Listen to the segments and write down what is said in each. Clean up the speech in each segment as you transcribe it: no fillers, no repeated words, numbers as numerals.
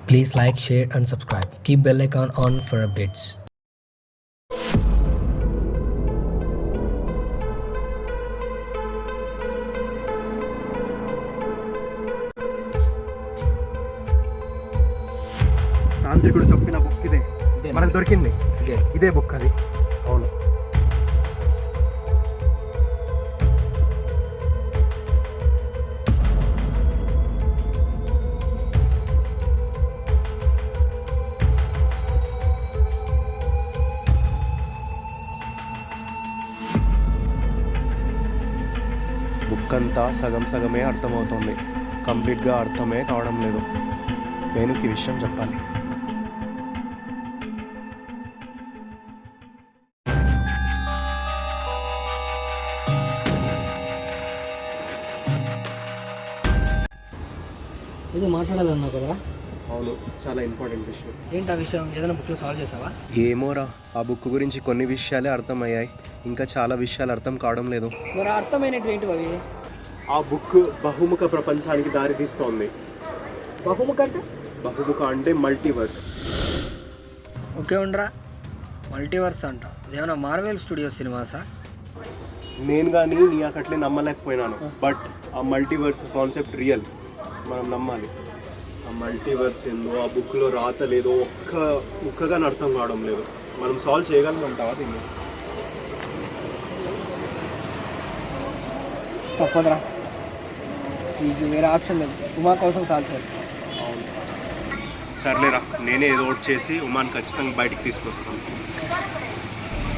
Please like, share and subscribe. Keep bell icon on for updates. తాంత్రికుడు చెప్పిన book ఇదే మనకు దొరికింది. ఇదే బుక్ అది. అవును. బుక్ అంతా సగం సగమే అర్థమవుతుంది, కంప్లీట్గా అర్థమే కావడం లేదు. వేణుకి విషయం చెప్పాలి. ఇది మాట్లాడాలన్నావు కదరా? అవును, చాలా ఇంపార్టెంట్ విషయం. ఏంటి ఆ విషయం? ఏదైనా బుక్లో సాల్వ్ చేసావా? ఏమోరా, ఆ బుక్ గురించి కొన్ని విషయాలే అర్థమయ్యాయి, ఇంకా చాలా విషయాలు అర్థం కావడం లేదు. మరి అర్థమైనట్టు ఏంటి అవి? ఆ బుక్ బహుముఖ ప్రపంచానికి దారితీస్తోంది. బహుముఖ అంటే? బహుముఖ అంటే మల్టీవర్స్. ఓకే ఉండరా, మల్టీవర్స్ అంట. అదేమన్నా మార్వెల్ స్టూడియోస్ సినిమాసా? నేను కానీ నీ అక్కట్లే నమ్మలేకపోయినాను. బట్ ఆ మల్టీవర్స్ కాన్సెప్ట్ రియల్, మనం నమ్మాలి. ఆ మల్టీవర్స్ ఏందో, ఆ బుక్లో రాత లేదో ఒక్క ముక్కగా అర్థం కావడం లేదు. మనం సాల్వ్ చేయగలమంటావా దీన్ని? తప్పదురా, నీకు వేరే ఆప్షన్ లేదు. ఉమా కోసం సాల్వ్ చేయాలి. అవును, సర్లేరా, నేనే ఏదో ఒకటి చేసి ఉమాని ఖచ్చితంగా బయటికి తీసుకొస్తాను.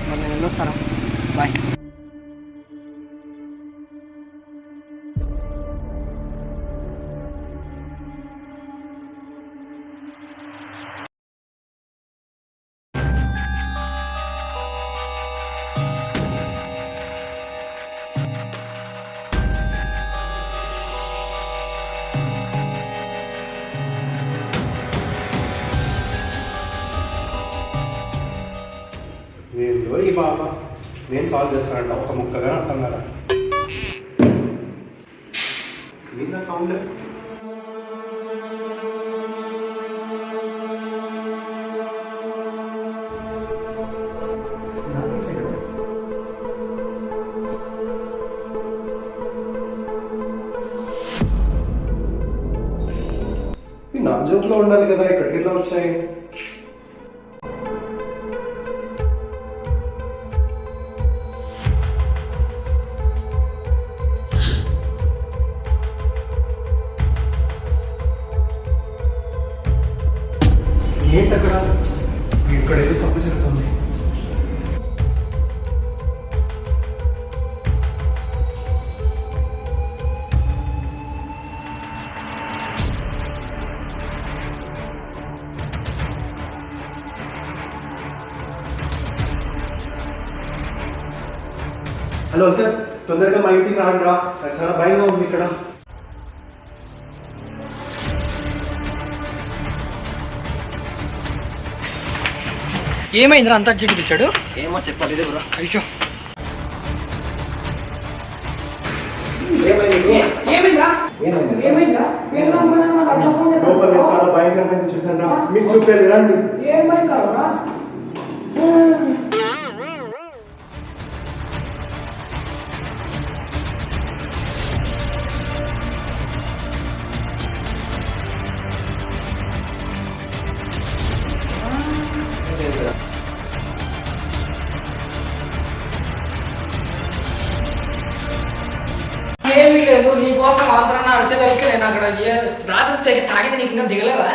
మరి నేను వెళ్ళొస్తారా? బాయ్. ఏందో ఈ బాబా, నేను సాల్వ్ చేస్తానంట, ఒక ముక్కగా అర్థం కదా. ఏందా సౌండ్? నా జోక్లో ఉండాలి కదా, ఇక్కడికి ఎలా వచ్చాయి? ఏంటక్కడ? ఇక్కడ ఏదో తప్పు జరుగుతుంది. హలో సార్, తొందరగా మా ఇంటికి రాండి రా, నాకు చాలా భయంగా ఉంది ఇక్కడ. ఏమైందిరా అంత అర్జెంట్ ఇచ్చాడు? ఏమో చెప్పాలి. ఇదే బ్రో. అయ్యో, లోపల నేను చాలా భయంకరమైన చూసాను రా, మీకు చూపేది రండి. ఏమీ లేదు, నీకోసం ఆంధ్రాన్ని అరిసేదలికి నేను అక్కడ రాత్రి తాగింది నీకు ఇంకా దిగలేదా?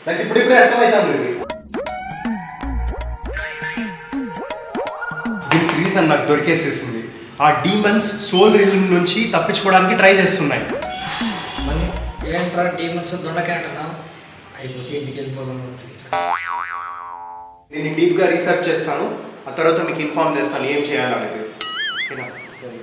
నాకు ఇప్పుడిప్పుడే అర్థమవుతాను. దీనికి రీజన్ నాకు దొరికేసేసింది. ఆ డీమన్స్ సోల్ రిలీమ్ నుంచి తప్పించుకోవడానికి ట్రై చేస్తున్నాయి. ఏంట్రా డీమన్స్ దొండకాయ అంటున్నావు? అయిపోతే ఇంటికి వెళ్ళిపోదాం. నేను డీప్గా రీసెర్చ్ చేస్తాను, ఆ తర్వాత మీకు ఇన్ఫార్మ్ చేస్తాను ఏం చేయాలనేది. ఓకేనా? సరే.